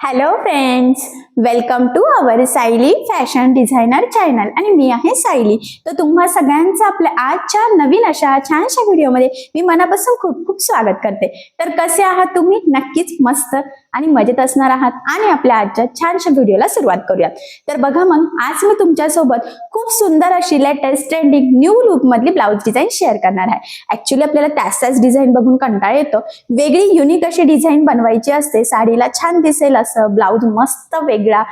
Hello friends, welcome to our Sayali fashion designer channel आणि मी आहे सायली. तर तुम्हा सगळ्यांचं आपल्या आजच्या नवीन अशा छानशा व्हिडिओमध्ये मी मनापासून खूप खूप स्वागत करते. तर कसे आहात तुम्ही? नक्कीच मस्त आणि मजेत असणार आहात आणि आपल्या आजच्या छानशा व्हिडिओला सुरुवात करूयात. तर बघा मग, आज मी तुमच्यासोबत खूप सुंदर अशी लेटेस्ट ट्रेंडिंग न्यू लुक मधली ब्लाउज डिझाईन शेअर करणार आहे. ऍक्च्युली आपल्याला त्याच डिझाईन बघून कंटाळा येतो. वेगळी युनिक अशी डिझाईन बनवायची असते, साडीला छान दिसेल असं ब्लाउज मस्त वेगळा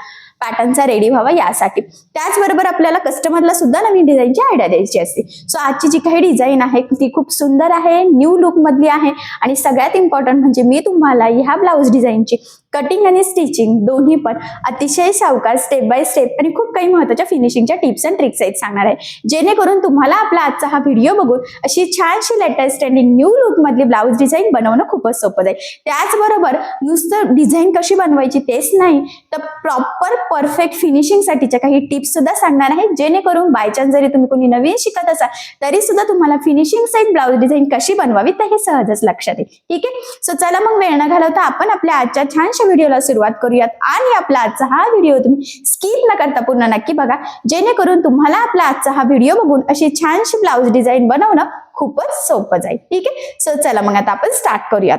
पॅटर्नचा रेडी व्हावा यासाठी. त्याचबरोबर आपल्याला कस्टमरला सुद्धा नवीन डिझाईनची आयडिया द्यायची असते. सो आजची जी काही डिझाईन आहे ती खूप सुंदर आहे, न्यू लुक मधली आहे आणि सगळ्यात इम्पॉर्टंट म्हणजे मी तुम्हाला ह्या ब्लाउज डिझाईनची कटिंग आणि स्टिचिंग दोन्ही पण अतिशय सावकाश स्टेप बाय स्टेप आणि खूप काही महत्त्वाच्या फिनिशिंगच्या टिप्स अँड ट्रिक्स आहेत सांगणार आहे, जेणेकरून तुम्हाला आपला आजचा हा व्हिडिओ बघून अशी छानशी लेटेस्ट ट्रेंडिंग न्यू लुक मधली ब्लाउज डिझाईन बनवणं खूपच सोपं जाईल. त्याचबरोबर नुसतं डिझाईन कशी बनवायची तेच नाही, तर प्रॉपर परफेक्ट फिनिशिंग साठीच्या काही टिप्स सुद्धा सांगणार आहे, जेणेकरून बाय चान्स जरी तुम्ही कोणी नवीन शिकत असाल तरी सुद्धा तुम्हाला फिनिशिंग सहित ब्लाउज डिझाईन कशी बनवावी तर हे सहजच लक्षात येईल. ठीक आहे, सो चला मग वेळ न घालवता आपण आपल्या आजच्या छानशा व्हिडिओला सुरुवात करूयात आणि आपला आजचा हा व्हिडिओ तुम्ही स्किप न करता पूर्ण नक्की बघा, जेणेकरून तुम्हाला आपला आजचा हा व्हिडिओ बघून अशी छानशी ब्लाउज डिझाईन बनवणं खूपच सोपं जाईल. ठीक आहे, सो चला मग आता आपण स्टार्ट करूयात.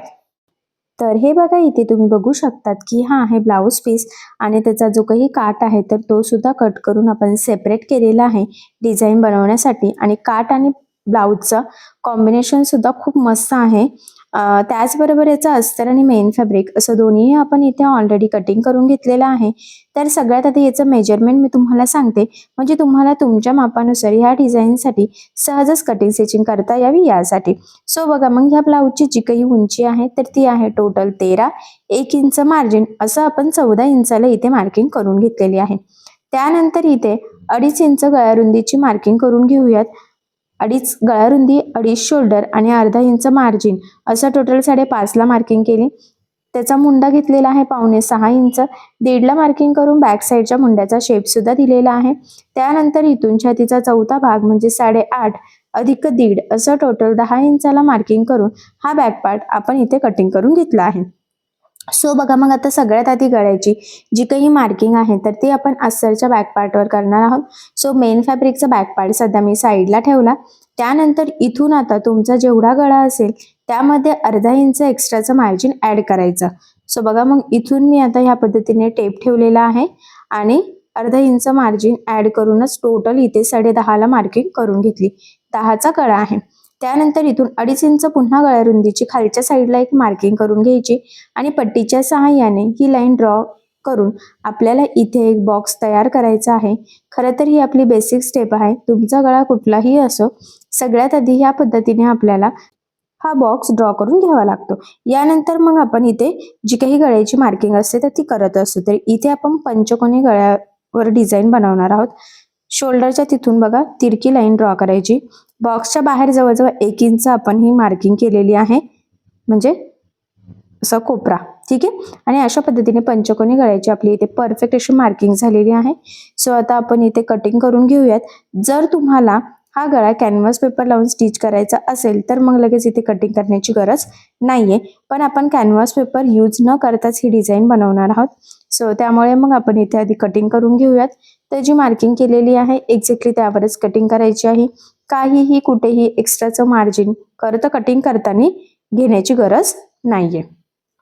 तर हे बघा, इथे तुम्ही बघू शकतात की हा आहे ब्लाऊज पीस आणि त्याचा जो काही काट आहे तर तो सुद्धा कट करून आपण सेपरेट केलेला आहे डिझाईन बनवण्यासाठी. आणि काट आणि ब्लाऊजचं कॉम्बिनेशन सुद्धा खूप मस्त आहे. त्याचबरोबर याचं अस्तर आणि मेन फॅब्रिक असं दोन्ही आपण इथे ऑलरेडी कटिंग करून घेतलेलं आहे. तर सगळ्यात आधी याचं मेजरमेंट मी तुम्हाला सांगते, म्हणजे तुम्हाला तुमच्या मापानुसार ह्या डिझाईनसाठी सहजच कटिंग स्टिचिंग करता यावी यासाठी. सो बघा मग, ह्या ब्लाऊजची जी काही उंची आहे तर ती आहे टोटल 13. 1 इंच मार्जिन असं आपण 14 इंचाला इथे मार्किंग करून घेतलेली आहे. त्यानंतर इथे 2.5 इंच गळ्यारुंदीची मार्किंग करून घेऊयात. 2.5 गळ्यारुंदी, 2.5 शोल्डर आणि अर्धा इंच मार्जिन असं टोटल 5.5ला मार्किंग केली. त्याचा मुंडा घेतलेला आहे 5.25 इंच. 1.5ला मार्किंग करून बॅक साईडच्या मुंड्याचा शेप सुद्धा दिलेला आहे. त्यानंतर इथून छातीचा चौथा भाग म्हणजे 8.5 अधिक 1.5 असं टोटल 10 इंचाला मार्किंग करून हा बॅक पार्ट आपण इथे कटिंग करून घेतला आहे. सो बघा मग, आता सगळ्यात आधी गळ्याची जी काही मार्किंग आहे तर ती आपण अस्तरच्या बॅक पार्टवर करणार आहोत. सो मेन फॅब्रिकचा बॅक पार्ट सध्या मी साईडला ठेवला. त्यानंतर इथून आता तुमचा जेवढा गळा असेल त्यामध्ये अर्धा इंच एक्स्ट्राचं मार्जिन ऍड करायचं. सो बघा मग, इथून मी आता ह्या पद्धतीने टेप ठेवलेला आहे आणि अर्धा इंच मार्जिन ऍड करूनच टोटल इथे 10.5ला मार्किंग करून घेतली. 10चा गळा आहे. त्यानंतर इथून 2.5 इंच पुन्हा गळ्यारुंदीची खालच्या साईडला एक मार्किंग करून घ्यायची आणि पट्टीच्या सहाय्याने ही लाईन ड्रॉ करून आपल्याला इथे एक बॉक्स तयार करायचा आहे. खरं तर ही आपली बेसिक स्टेप आहे, तुमचा गळा कुठलाही असो, सगळ्यात आधी ह्या पद्धतीने आपल्याला हा बॉक्स ड्रॉ करून घ्यावा लागतो. यानंतर मग आपण इथे जी काही गळ्याची मार्किंग असते तर ती करत असतो. तर इथे आपण पंचकोनी गळ्यावर डिझाईन बनवणार आहोत. शोल्डरच्या तिथून बघा तिरकी लाईन ड्रॉ करायची. बॉक्सच्या बाहेर जवळजवळ 1 इंच आपण ही मार्किंग केलेली आहे, म्हणजे असा कोपरा. ठीक आहे, आणि अशा पद्धतीने पंचकोनी गळ्याची आपली इथे परफेक्ट अशी मार्किंग झालेली आहे. सो आता आपण इथे कटिंग करून घेऊयात. जर तुम्हाला हा गळा कॅनव्हास पेपर लावून स्टिच करायचा असेल तर मग लगेच इथे कटिंग करण्याची गरज नाहीये, पण आपण कॅनव्हास पेपर यूज न करताच ही डिझाईन बनवणार आहोत. सो त्यामुळे मग आपण इथे आधी कटिंग करून घेऊयात. तर जी मार्किंग केलेली आहे एक्झॅक्टली त्यावरच कटिंग करायची आहे. काहीही कुठेही एक्स्ट्राचं मार्जिन कटिंग करताना घेण्याची गरज नाहीये.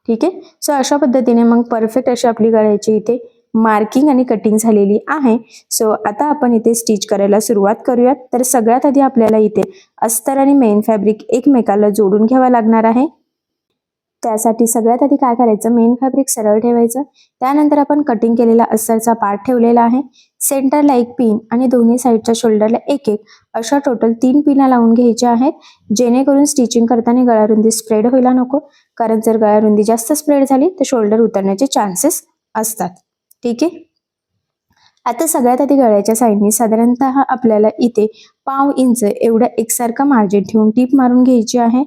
ठीक आहे, सो अशा पद्धतीने मग परफेक्ट अशी आपली गळ्याची इथे मार्किंग आणि कटिंग झालेली आहे. सो आता आपण इथे स्टिच करायला सुरुवात करूयात. तर सगळ्यात आधी आपल्याला इथे अस्तर आणि मेन फॅब्रिक एकमेकाला जोडून घ्यावा लागणार आहे. त्यासाठी सगळ्यात आधी काय करायचं, मेन फॅब्रिक सरळ ठेवायचं. त्यानंतर आपण कटिंग केलेला अस्तरचा पार्ट ठेवलेला आहे. सेंटरला एक पिन आणि दोन्ही साईडच्या शोल्डरला एक अशा टोटल 3 पिना लावून घ्यायच्या आहेत, जेणेकरून स्टिचिंग करताना गळारुंदी स्प्रेड व्हायला नको, कारण जर गळारुंदी जास्त स्प्रेड झाली तर शोल्डर उतरण्याचे चान्सेस असतात. ठीक आहे, आता सगळ्यात आधी गळ्याच्या साईडनी साधारणतः आपल्याला इथे 1/2 इंच एवढं एकसारखं मार्जिन ठेवून टीप मारून घ्यायची आहे.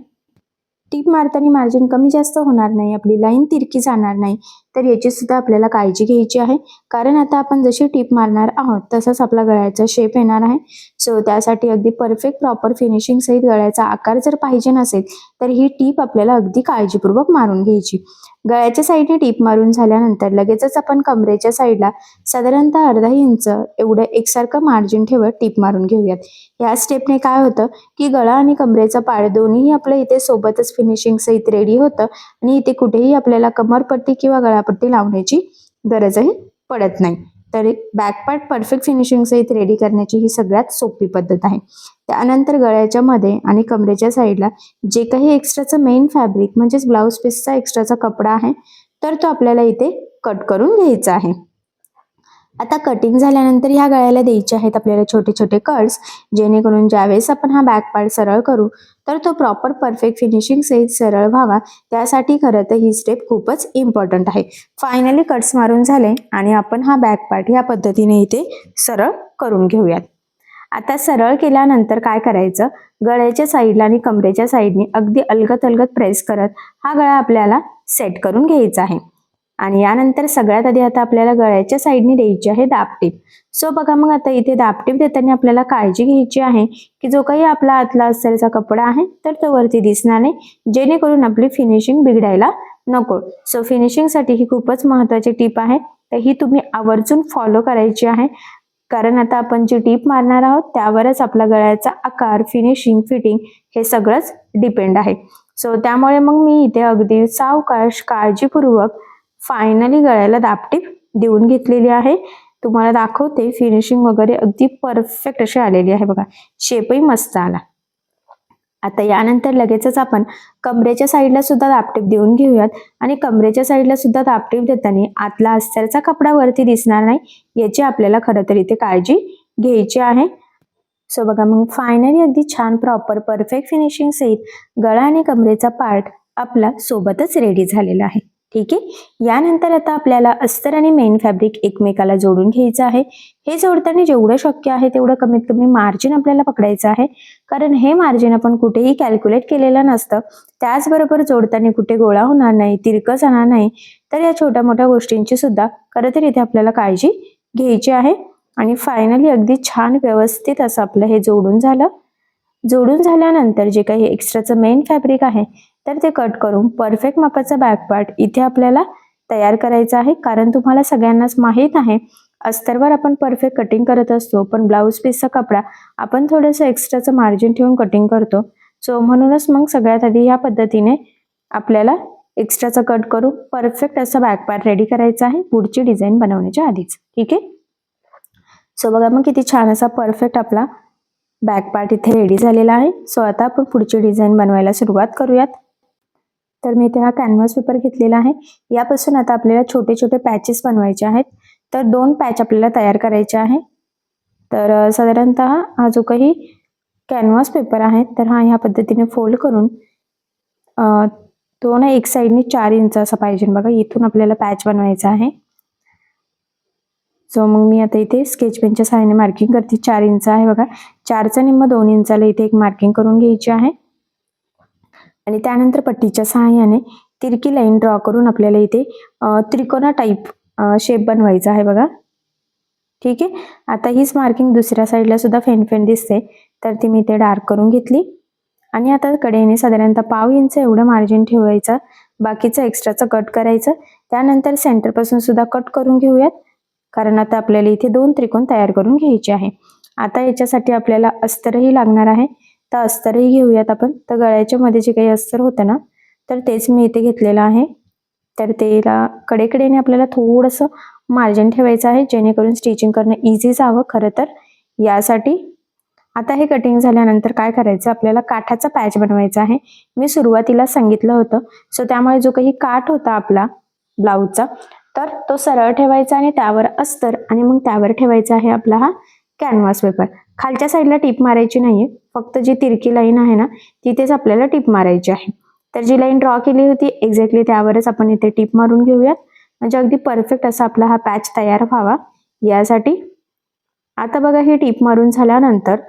टीप मारताना मार्जिन कमी जास्त होणार नाही, आपली लाईन तिरकी जाणार नाही, तर याची सुद्धा आपल्याला काळजी घ्यायची आहे. कारण आता आपण जशी टीप मारणार आहोत तसंच आपला गळ्याचा शेप येणार आहे. सो त्यासाठी अगदी परफेक्ट प्रॉपर फिनिशिंग सहित गळ्याचा आकार जर पाहिजे नसेल तर ही टीप आपल्याला अगदी काळजीपूर्वक मारून घ्यायची. गळ्याच्या साईडने टीप मारून झाल्यानंतर लगेचच आपण कमरेच्या साईडला साधारणतः अर्धा इंच एवढं एकसारखं मार्जिन ठेवत टीप मारून घेऊयात. या स्टेपने काय होतं की गळा आणि कमरेचा पाळ दोन्हीही आपलं इथे सोबतच फिनिशिंग सहित रेडी होतं आणि इथे कुठेही आपल्याला कमरपट्टी किंवा गळापट्टी लावण्याची गरजही पडत नाही. तर बॅक पार्ट परफेक्ट फिनिशिंग सहित रेडी करण्याची ही सगळ्यात सोपी पद्धत आहे. त्यानंतर गळ्याच्या मध्ये आणि कमरेच्या साईडला जे काही एक्स्ट्राचं मेन फॅब्रिक म्हणजेच ब्लाऊज पीसचा एक्स्ट्राचा कपडा आहे तर तो आपल्याला इथे कट करून घ्यायचा आहे. आता कटिंग झाल्यानंतर ह्या गळ्याला द्यायचे आहेत आपल्याला छोटे छोटे कट्स, जेणेकरून ज्यावेळेस आपण हा बॅक पार्ट सरळ करू तर तो प्रॉपर परफेक्ट फिनिशिंग सहित सरळ व्हावा. त्यासाठी खरं तर ही स्टेप खूपच इम्पॉर्टंट आहे. फायनली कट्स मारून झाले आणि आपण हा बॅक पार्ट ह्या पद्धतीने इथे सरळ करून घेऊयात. आता सरळ केल्यानंतर काय करायचं, गळ्याच्या साईडला आणि कमरेच्या साईडने अगदी अलगद अलगद प्रेस करत हा गळा आपल्याला सेट करून घ्यायचा आहे. आणि यानंतर सगळ्यात आधी आता आपल्याला गळ्याच्या साईडने द्यायची आहे दाबटीप. सो बघा मग आता इथे दाबटीप देताना आपल्याला काळजी घ्यायची आहे की जो काही आपला आतला अस्तरचा कपडा आहे तर तो वरती दिसणार नाही, जेणेकरून आपली फिनिशिंग बिघडायला नको. सो फिनिशिंगसाठी ही खूपच महत्त्वाची टीप आहे, तर ही तुम्ही आवर्जून फॉलो करायची आहे. कारण आता आपण जी टीप मारणार आहोत त्यावरच आपला गळ्याचा आकार, फिनिशिंग, फिटिंग हे सगळंच डिपेंड आहे. सो त्यामुळे मग मी इथे अगदी सावकाश काळजीपूर्वक फायनली गळ्याला दाबटीप देऊन घेतलेली आहे. तुम्हाला दाखवते फिनिशिंग वगैरे अगदी परफेक्ट अशी आलेली आहे बघा, शेपही मस्त आला. आता यानंतर लगेचच आपण कमरेच्या साईडला सुद्धा दाबटीप देऊन घेऊयात आणि कमरेच्या साईडला सुद्धा दाबटीप देताना आतला अस्तरचा कपडा वरती दिसणार नाही याची आपल्याला खरं तर इथे काळजी घ्यायची आहे. सो बघा मग फायनली अगदी छान प्रॉपर परफेक्ट फिनिशिंग सहित गळा आणि कमरेचा पार्ट आपला सोबतच रेडी झालेला आहे. ठीक आहे. यानंतर आता आपल्याला अस्तर आणि मेन फॅब्रिक एकमेकाला जोडून घ्यायचं आहे. हे जोडताना जेवढं शक्य आहे तेवढं कमीत कमी मार्जिन आपल्याला पकडायचं आहे, कारण हे मार्जिन आपण कुठेही कॅल्क्युलेट केलेलं नसतं. त्याचबरोबर जोडताना कुठे गोळा होणार नाही, तिरकं जाणार नाही, तर या छोट्या मोठ्या गोष्टींची सुद्धा खरं तर इथे आपल्याला काळजी घ्यायची आहे. आणि फायनली अगदी छान व्यवस्थित असं आपलं हे जोडून झालं. जोडून झाल्यानंतर जे काही एक्स्ट्राचं मेन फॅब्रिक आहे तर ते कट करून परफेक्ट मापाचा बॅक पार्ट इथे आपल्याला तयार करायचा आहे. कारण तुम्हाला सगळ्यांनाच माहीत आहे अस्तरवर आपण परफेक्ट कटिंग करत असतो, पण ब्लाऊज पीसचा कपडा आपण थोडंसं एक्स्ट्राचं मार्जिन ठेवून कटिंग करतो. सो म्हणूनच मग सगळ्यात आधी ह्या पद्धतीने आपल्याला एक्स्ट्राचं कट करून परफेक्ट असा बॅक पार्ट रेडी करायचा आहे पुढची डिझाईन बनवण्याच्या आधीच. ठीक आहे. सो बघा मग किती छान असा परफेक्ट आपला बॅक पार्ट इथे रेडी झालेला आहे. सो आता आपण पुढची डिझाईन बनवायला सुरुवात करूयात. तर मी इथे हा कॅनव्हास पेपर घेतलेला आहे. यापासून आता आपल्याला छोटे छोटे पॅचेस बनवायचे आहेत. तर 2 पॅच आपल्याला तयार करायचे आहे. तर साधारणतः हा जो काही कॅनव्हास पेपर आहे तर हा ह्या पद्धतीने फोल्ड करून तो ना एक साईडने 4 इंच असा पाहिजे बघा, इथून आपल्याला पॅच बनवायचा आहे. सो मग मी आता इथे स्केच पेनच्या सहाय्याने मार्किंग करते. 4 इंच आहे बघा, 4चा निम्मा 2 इंचाला इथे एक मार्किंग करून घ्यायची आहे. आणि त्यानंतर पट्टीच्या सहाय्याने तिरकी लाईन ड्रॉ करून आपल्याला इथे त्रिकोणा टाईप शेप बनवायचा आहे बघा. ठीक आहे. आता हीच मार्किंग दुसऱ्या साईडला सुद्धा फेन दिसते, तर ती मी इथे डार्क करून घेतली. आणि आता कडेने साधारणतः पाव इंच एवढं मार्जिन ठेवायचं, बाकीचं एक्स्ट्राचं कट करायचं. त्यानंतर सेंटरपासून सुद्धा कट करून घेऊयात, कारण आता आपल्याला इथे 2 त्रिकोण तयार करून घ्यायचे आहे. आता याच्यासाठी आपल्याला अस्तरही लागणार आहे, तर अस्तरही घेऊयात आपण. तर गळ्याच्या मध्ये जे काही अस्तर होतं ना तर तेच मी इथे घेतलेलं आहे. तर त्याला कडेकडेने आपल्याला थोडंसं मार्जिन ठेवायचं आहे, जेणेकरून स्टिचिंग करणं इझी जावं खरं तर यासाठी. आता हे कटिंग झाल्यानंतर काय करायचं, आपल्याला काठाचा पॅच बनवायचा आहे. मी सुरुवातीला सांगितलं होतं. सो त्यामुळे जो काही काठ होता आपला ब्लाऊजचा तर तो सरळ ठेवायचा आणि त्यावर अस्तर आणि मग त्यावर ठेवायचा आहे आपला हा कॅनव्हास पेपर. खालच्या साईडला टीप मारायची नाहीये, फक्त जी तिरकी लाईन आहे ना तिथेच आपल्याला टीप मारायची आहे. तर जी लाईन ड्रॉ केली होती एक्झॅक्टली त्यावरच आपण इथे टीप मारून घेऊयात, म्हणजे अगदी परफेक्ट असा आपला हा पॅच तयार व्हावा यासाठी. आता बघा ही टीप मारून झाल्यानंतर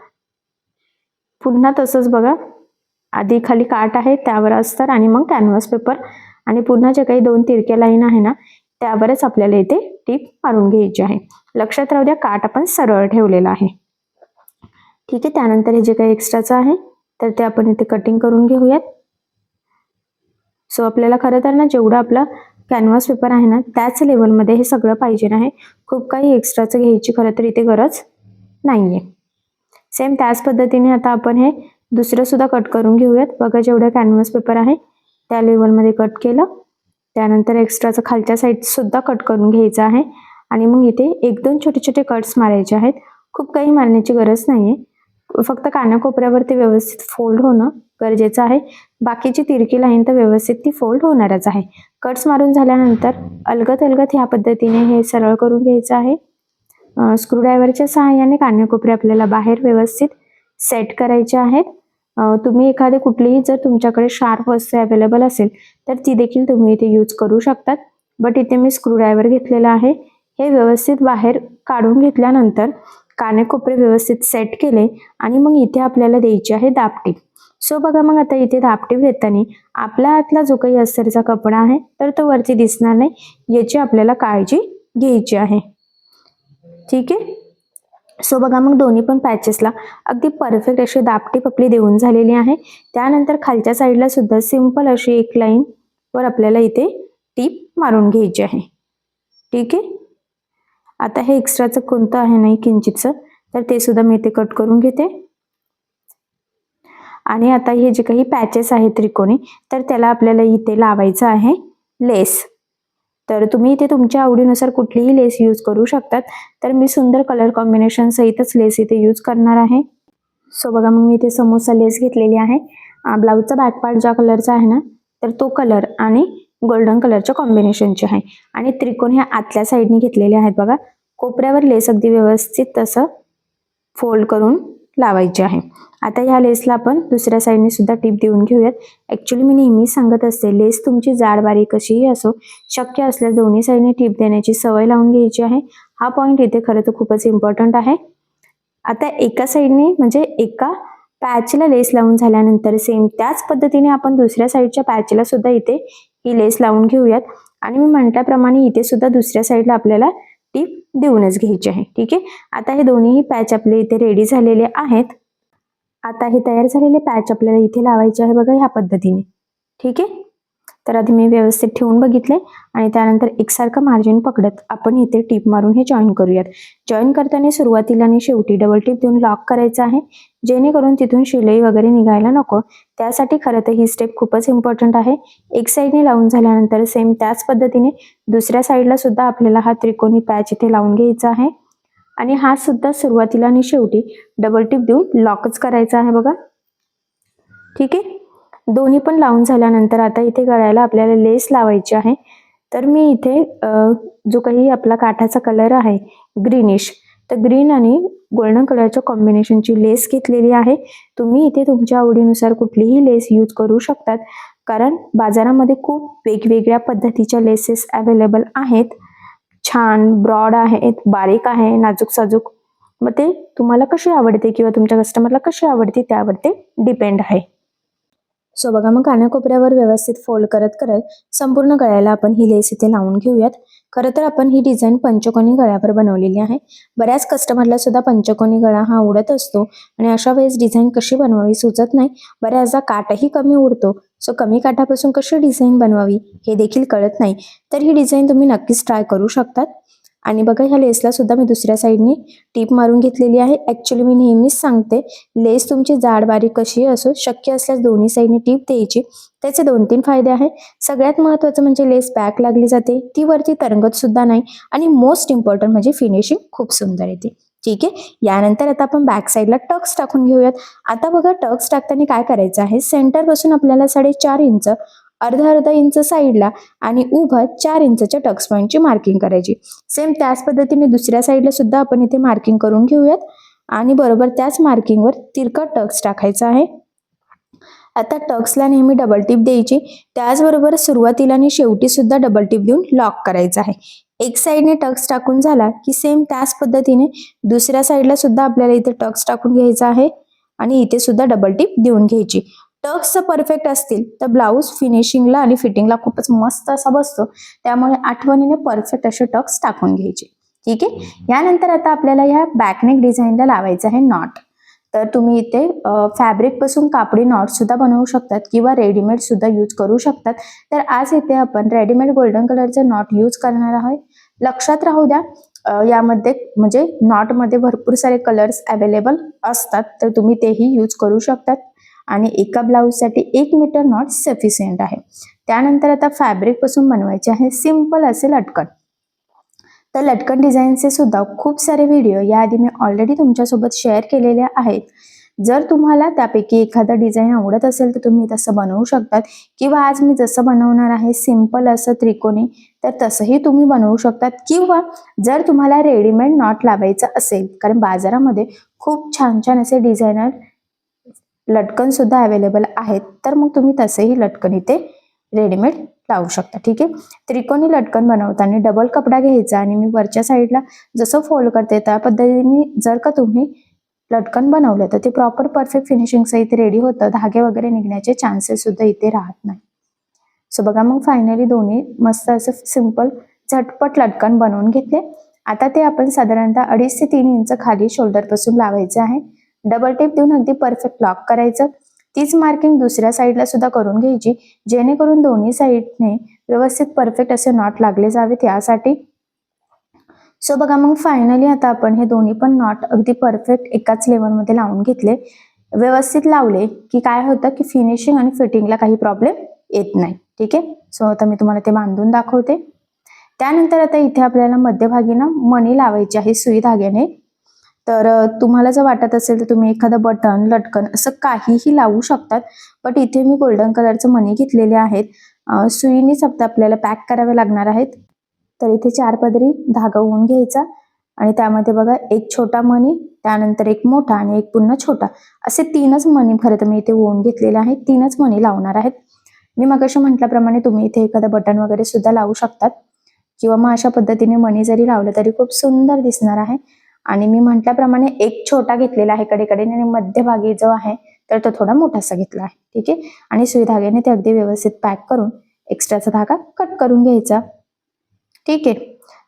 पुन्हा तसंच बघा, आधी खाली काठ आहे त्यावर अस्तर आणि मग कॅनव्हास पेपर आणि पुन्हा जे काही 2 तिरक्या लाईन आहे ना त्यावरच आपल्याला इथे टीप मारून घ्यायची आहे. लक्षात राहू द्या काठ आपण सरळ ठेवलेला आहे. ठीक आहे. त्यानंतर हे जे काही एक्स्ट्राचं आहे तर ते आपण इथे कटिंग करून घेऊयात. सो आपल्याला खरं तर ना जेवढं आपला कॅनव्हास पेपर आहे ना त्याच लेवलमध्ये हे सगळं पाहिजे आहे. खूप काही एक्स्ट्राचं घ्यायची खरं तर इथे गरज नाहीये. सेम त्याच पद्धतीने आता आपण हे दुसरं सुद्धा कट करून घेऊयात. बघा जेवढं कॅनव्हास पेपर आहे त्या लेवलमध्ये कट केलं. त्यानंतर एक्स्ट्राचं खालच्या साईड सुद्धा कट करून घ्यायचं आहे आणि मग इथे 1-2 छोटे छोटे कट्स मारायचे आहेत. खूप काही मारण्याची गरज नाहीये. फक्त कानाकोपऱ्यावर ते व्यवस्थित फोल्ड होणं गरजेचं आहे. बाकीची तिरकी लाईन तर व्यवस्थित ती फोल्ड होणारच आहे. कट्स मारून झाल्यानंतर अलगद ह्या पद्धतीने हे सरळ करून घ्यायचं आहे. स्क्रूड्रायव्हरच्या सहाय्याने कानाकोपरे आपल्याला बाहेर व्यवस्थित सेट करायचे आहेत. तुम्ही एखादी कुठलीही जर तुमच्याकडे शार्प वस्तू अवेलेबल असेल तर ती देखील तुम्ही इथे यूज करू शकतात. बट इथे मी स्क्रूड्रायव्हर घेतलेला आहे. हे व्यवस्थित बाहेर काढून घेतल्यानंतर कानेकोपरे व्यवस्थित सेट केले आणि मग इथे आपल्याला द्यायची आहे दाबटीप. सो बघा मग आता इथे दाबटीप देताना आपल्या हातला जो काही अस्तरचा कपडा आहे तर तो वरती दिसणार नाही, याची आपल्याला काळजी घ्यायची आहे. ठीक आहे. सो बघा मग दोन्ही पण पॅचेसला अगदी परफेक्ट अशी दाबटीप आपली देऊन झालेली आहे. त्यानंतर खालच्या साईडला सुद्धा सिंपल अशी एक लाईन वर आपल्याला इथे टीप मारून घ्यायची आहे. ठीक आहे. आता हे एक्स्ट्राचं कोणतं आहे नाही किंचितचं तर ते सुद्धा मी इथे कट करून घेते. आणि आता हे जे काही पॅचेस आहेत त्रिकोणी तर त्याला आपल्याला इथे लावायचं आहे लेस. तर तुम्ही इथे तुमच्या आवडीनुसार कुठलीही लेस यूज करू शकतात. तर मी सुंदर कलर कॉम्बिनेशन सहितच लेस इथे यूज करणार आहे. सो बघा मग मी इथे समोसा लेस घेतलेली आहे. ब्लाऊजचा बॅक पार्ट ज्या कलरचा आहे ना तर तो कलर आणि गोल्डन कलरच्या कॉम्बिनेशनचे आहे आणि त्रिकोण ह्या आतल्या साईडने घेतलेले आहेत. बघा कोपऱ्यावर लेस अगदी व्यवस्थित तसं फोल्ड करून लावायचे आहे. आता ह्या लेसला आपण दुसऱ्या साईडने सुद्धा टीप देऊन घेऊयात. ऍक्च्युली मी नेहमीच सांगत असते लेस तुमची जाड बारीक कशीही असो, शक्य असल्यास दोन्ही साईडने टीप देण्याची सवय लावून घ्यायची आहे. हा पॉईंट इथे खरं तर खूपच इम्पॉर्टंट आहे. आता एका साईडने म्हणजे एका पॅचला लेस लावून झाल्यानंतर सेम त्याच पद्धतीने आपण दुसऱ्या साईडच्या पॅचला सुद्धा इथे ही लेस लावून घेऊयात आणि मी म्हटल्याप्रमाणे इथे सुद्धा दुसऱ्या साईडला आपल्याला टीप देऊनच घ्यायची आहे. ठीक आहे. आता हे दोन्ही पॅच आपले इथे रेडी झालेले आहेत. आता हे तयार झालेले पॅच आपल्याला इथे लावायचे आहे बघा ह्या पद्धतीने. ठीक आहे. तर आधी मी व्यवस्थित ठेवून बघितले आणि त्यानंतर एकसारखं मार्जिन पकडत आपण इथे टीप मारून हे जॉईन करूयात. जॉईन करताना सुरुवातीला आणि शेवटी डबल टीप देऊन लॉक करायचं आहे जेणेकरून तिथून शिलाई वगैरे निघायला नको. त्यासाठी खरं तर ही स्टेप खूपच इम्पॉर्टंट आहे. एक साईडने लावून झाल्यानंतर सेम त्याच पद्धतीने दुसऱ्या साईडला सुद्धा आपल्याला हा त्रिकोणी पॅच इथे लावून घ्यायचा आहे आणि हा सुद्धा सुरुवातीला आणि शेवटी डबल टीप देऊन लॉकच करायचा आहे बघा. ठीक आहे. दोन्ही पण लावून झाल्यानंतर आता इथे गळ्याला आपल्याला लेस लावायची आहे. तर मी इथे जो काही आपला काठाचा कलर आहे ग्रीनिश, तर ग्रीन आणि गोल्डन कलरच्या कॉम्बिनेशनची लेस घेतलेली आहे. तुम्ही इथे तुमच्या आवडीनुसार कुठलीही लेस यूज करू शकतात कारण बाजारामध्ये खूप वेगवेगळ्या पद्धतीच्या लेसेस अवेलेबल आहेत. छान ब्रॉड आहेत, बारीक आहे, नाजूक साजूक. मग ते तुम्हाला कशी आवडते किंवा तुमच्या कस्टमरला कशी आवडते त्यावर ते डिपेंड आहे. सो बघा मग कानाकोपऱ्यावर व्यवस्थित फोल्ड करत करत संपूर्ण गळ्याला आपण ही लेस इथे लावून घेऊयात. खरं तर आपण ही डिझाईन पंचकोनी गळ्यावर बनवलेली आहे. बऱ्याच कस्टमरला सुद्धा पंचकोनी गळा हा आवडत असतो आणि अशा वेळेस डिझाईन कशी बनवावी सुचत नाही. बऱ्याचदा काठही कमी उरतो. सो कमी काठापासून कशी डिझाईन बनवावी हे देखील कळत नाही. तर ही डिझाईन तुम्ही नक्कीच ट्राय करू शकतात. आणि बघा ह्या लेसला सुद्धा मी दुसऱ्या साईडने टीप मारून घेतलेली आहे. ऍक्च्युली मी नेहमीच सांगते लेस तुमची जाड बारीक कशी असो, शक्य असल्यास दोन्ही साईडने टीप द्यायची. त्याचे 2-3 फायदे आहेत. सगळ्यात महत्त्वाचं म्हणजे लेस बॅक लागली जाते, ती वरती तरंगत सुद्धा नाही आणि मोस्ट इम्पॉर्टंट म्हणजे फिनिशिंग खूप सुंदर येते. ठीक आहे. यानंतर आता आपण बॅक साईडला टक्स टाकून घेऊयात. आता बघा टक्स टाकताना काय करायचं आहे, सेंटर पासून आपल्याला 4.5 इंच अर्धा इंच साईडला आणि उभं 4 इंचच्या टक्स पॉईंटची मार्किंग करायची. सेम त्याच पद्धतीने दुसऱ्या साईडला सुद्धा आपण इथे मार्किंग करून घेऊयात आणि बरोबर त्याच मार्किंगवर तिरकट टक्स टाकायचा आहे. आता टक्सला नेहमी डबल टीप द्यायची. त्याचबरोबर सुरुवातीला आणि शेवटी सुद्धा डबल टीप देऊन लॉक करायचं आहे. एक साईडने टक्स टाकून झाला की सेम त्याच पद्धतीने दुसऱ्या साईडला सुद्धा आपल्याला इथे टक्स टाकून घ्यायचा आहे आणि इथे सुद्धा डबल टीप देऊन घ्यायची. टक्स परफेक्ट असतील तर ब्लाऊज फिनिशिंगला आणि फिटिंगला खूपच मस्त असा बसतो. त्यामुळे आठवणीने परफेक्ट असे टक्स टाकून घ्यायचे. ठीक आहे. यानंतर आता आपल्याला ह्या बॅकनेक डिझाईनला लावायचं आहे नॉट. तर तुम्ही इथे फॅब्रिक पासून कापडी नॉट सुद्धा बनवू शकतात किंवा रेडीमेड सुद्धा यूज करू शकतात. तर आज इथे आपण रेडीमेड गोल्डन कलरचे नॉट यूज करणार आहोत. लक्षात राहू द्या यामध्ये म्हणजे नॉट मध्ये भरपूर सारे कलर्स अवेलेबल असतात, तर तुम्ही तेही यूज करू शकतात आणि एका ब्लाउज साठी 1 मीटर नॉट सफिशियंट आहे. त्यानंतर आता फॅब्रिक पासून बनवायचे आहे सिंपल असे लटकन. तर लटकन डिझाईनचे सुद्धा खूप सारे व्हिडिओ याआधी मी ऑलरेडी तुमच्यासोबत शेअर केलेले आहेत. जर तुम्हाला त्यापैकी एखादा डिझाईन आवडत असेल तर तुम्ही तसं बनवू शकतात किंवा आज मी जसं बनवणार आहे सिंपल असं त्रिकोणी, तर तसंही तुम्ही बनवू शकतात. किंवा जर तुम्हाला रेडीमेड नॉट लावायचं असेल, कारण बाजारामध्ये खूप छान छान असे डिझायनर लटकन सुद्धा अवेलेबल आहेत, तर मग तुम्ही तसेही लटकन इथे रेडीमेड लावू शकता. ठीक आहे. त्रिकोणी लटकन बनवताना डबल कपडा घ्यायचा आणि मी वरच्या साईडला जसं फोल्ड करते त्या पद्धतीने जर का तुम्ही लटकन बनवलं तर ते प्रॉपर परफेक्ट फिनिशिंग सहित रेडी होतं. धागे वगैरे निघण्याचे चान्सेस सुद्धा इथे राहत नाही. सो बघा मग फायनली दोन्ही मस्त असं सिंपल झटपट लटकन बनवून घेतले. आता ते आपण साधारणतः 2.5 ते 3 इंच खाली शोल्डर पासून लावायचं आहे. डबल टेप देऊन अगदी परफेक्ट लॉक करायचं. तीच मार्किंग दुसऱ्या साईडला सुद्धा करून घ्यायची, जेणेकरून दोन्ही साईडने व्यवस्थित परफेक्ट असे नॉट लागले जावेत यासाठी. सो बघा मग फायनली आता आपण हे दोन्ही पण नॉट अगदी परफेक्ट एकाच लेवलमध्ये लावून घेतले. व्यवस्थित लावले की काय होतं की फिनिशिंग आणि फिटिंगला काही प्रॉब्लेम येत नाही. ठीक आहे. सो आता मी तुम्हाला ते बांधून दाखवते. त्यानंतर आता इथे आपल्याला मध्यभागी ना मणी लावायची आहे सुई धाग्याने. तर तुम्हाला जर वाटत असेल तर तुम्ही एखादं बटन लटकन असं काहीही लावू शकतात, बट इथे मी गोल्डन कलरचे मणी घेतलेले आहेत. सुईनीच आपल्याला पॅक करावे लागणार आहेत. तर इथे 4 पदरी धागा ओवून घ्यायचा आणि त्यामध्ये बघा एक छोटा मणी, त्यानंतर एक मोठा आणि एक पुन्हा छोटा, असे 3च मणी खरं तर मी इथे ओवून घेतलेले आहेत. 3च मणी लावणार आहेत. मी मगाशी म्हटल्याप्रमाणे तुम्ही इथे एखादं बटन वगैरे सुद्धा लावू शकतात किंवा मग अशा पद्धतीने मणी जरी लावलं तरी खूप सुंदर दिसणार आहे. आणि मी म्हटल्याप्रमाणे एक छोटा घेतलेला आहे कडेकडेने आणि मध्यभागी जो आहे तर तो थोडा मोठासा घेतला आहे. ठीक आहे. आणि सुई धाग्याने ते अगदी व्यवस्थित पॅक करून एक्स्ट्राचा धागा कट करून घ्यायचा. ठीक आहे.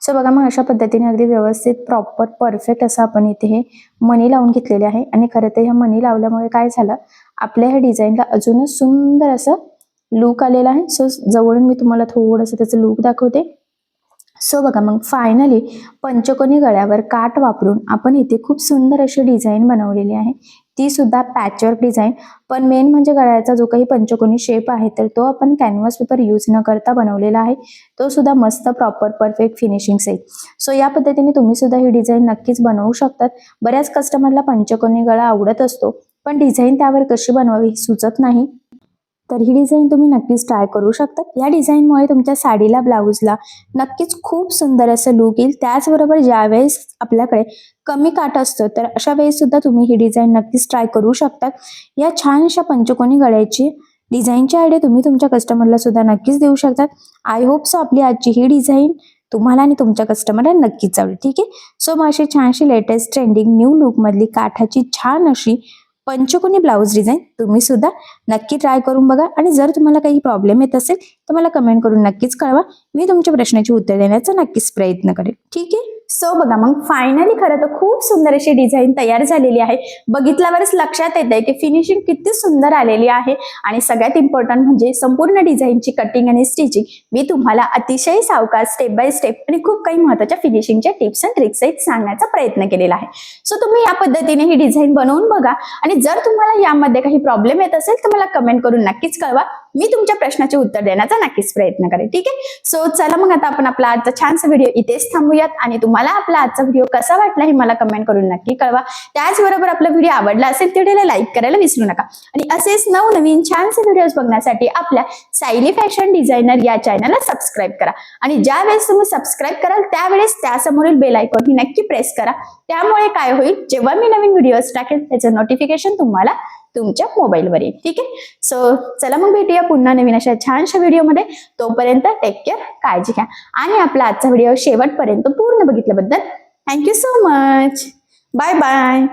सो बघा मग अशा पद्धतीने अगदी व्यवस्थित प्रॉपर परफेक्ट असं आपण इथे हे मणी लावून घेतलेले आहे. आणि खरं तर ह्या मणी लावल्यामुळे काय झालं, आपल्या ह्या डिझाईनला अजूनच सुंदर असं लुक आलेला आहे. सो जवळून मी तुम्हाला थोडंसं त्याचं लुक दाखवते. सो बघा मग फायनली पंचकोनी गळ्यावर काठ वापरून आपण इथे खूप सुंदर अशी डिझाईन बनवलेली आहे. ती सुद्धा पॅचवर्क डिझाईन. पण मेन म्हणजे गळ्याचा जो काही पंचकोनी शेप आहे तर तो आपण कॅनव्हास पेपर यूज न करता बनवलेला आहे. तो सुद्धा मस्त प्रॉपर परफेक्ट फिनिशिंग सहित. सो या पद्धतीने तुम्ही सुद्धा ही डिझाईन नक्कीच बनवू शकतात. बऱ्याच कस्टमरला पंचकोनी गळा आवडत असतो, पण डिझाईन त्यावर कशी बनवावी सुचत नाही. तर ही डिझाईन तुम्ही नक्कीच ट्राय करू शकता. या डिझाईनमुळे तुमच्या साडीला ब्लाऊजला नक्कीच खूप सुंदर असं लुक येईल. त्याचबरोबर ज्यावेळेस आपल्याकडे कमी काठ असतं तर अशा वेळेस सुद्धा तुम्ही ही डिझाईन नक्कीच ट्राय करू शकतात. या छानशा पंचकोनी गळ्याची डिझाईनची आयडिया तुम्ही तुमच्या कस्टमरला सुद्धा नक्कीच देऊ शकतात. आय होप सो आपली आजची ही डिझाईन तुम्हाला आणि तुमच्या कस्टमरला नक्कीच आवडेल. ठीक आहे. सो मग अशी छानशी लेटेस्ट ट्रेंडिंग न्यू लुक मधली काठाची छान अशी पंचकोनी ब्लाउज डिझाईन तुम्ही सुद्धा नक्की ट्राय करून बघा. आणि जर तुम्हाला काही प्रॉब्लेम येत असेल तर मला कमेंट करून नक्कीच कळवा. मी तुमच्या प्रश्नाची उत्तर देण्याचा नक्कीच प्रयत्न करेन. ठीक आहे. सो बघा मग फायनली खरं तर खूप सुंदर अशी डिझाईन तयार झालेली आहे. बघितल्यावरच लक्षात येत आहे की फिनिशिंग किती सुंदर आलेली आहे. आणि सगळ्यात इम्पॉर्टंट म्हणजे संपूर्ण डिझाईनची कटिंग आणि स्टिचिंग मी तुम्हाला अतिशय सावकाश स्टेप बाय स्टेप आणि खूप काही महत्त्वाच्या फिनिशिंगच्या टिप्स अँड ट्रिक्स सांगण्याचा प्रयत्न केलेला आहे. सो तुम्ही या पद्धतीने ही डिझाईन बनवून बघा. आणि जर तुम्हाला यामध्ये काही प्रॉब्लेम येत असेल तर मला कमेंट करून नक्कीच कळवा. मी तुमच्या प्रश्नाचे उत्तर देण्याचा नक्कीच प्रयत्न करेन. ठीक आहे. सो चला मग आता आपण आपला आजचा छानसा व्हिडिओ इथेच थांबूयात. आणि तुम्हाला आपला आजचा व्हिडिओ कसा वाटला हे मला कमेंट करून नक्की कळवा. त्याचबरोबर आपला व्हिडिओ आवडला असेल तर व्हिडिओला लाईक करायला विसरू नका. आणि असेच नवनवीन छानसे व्हिडिओज बघण्यासाठी आपल्या सायली फॅशन डिझायनर या चॅनलला सबस्क्राईब करा. आणि ज्या वेळेस तुम्ही सबस्क्राईब कराल त्यावेळेस त्यासमोरील बेल आयकॉन ही नक्की प्रेस करा. त्यामुळे काय होईल, जेव्हा मी नवीन व्हिडिओज टाकेल त्याचं नोटिफिकेशन तुम्हाला तुमच्या मोबाईलवर येईल. ठीक आहे. सो चला मग भेटूया पुन्हा नवीन अशा छानशा व्हिडिओमध्ये. तोपर्यंत टेक केअर, काळजी घ्या. आणि आपला आजचा व्हिडिओ शेवटपर्यंत पूर्ण बघितल्याबद्दल thank you so much. Bye bye.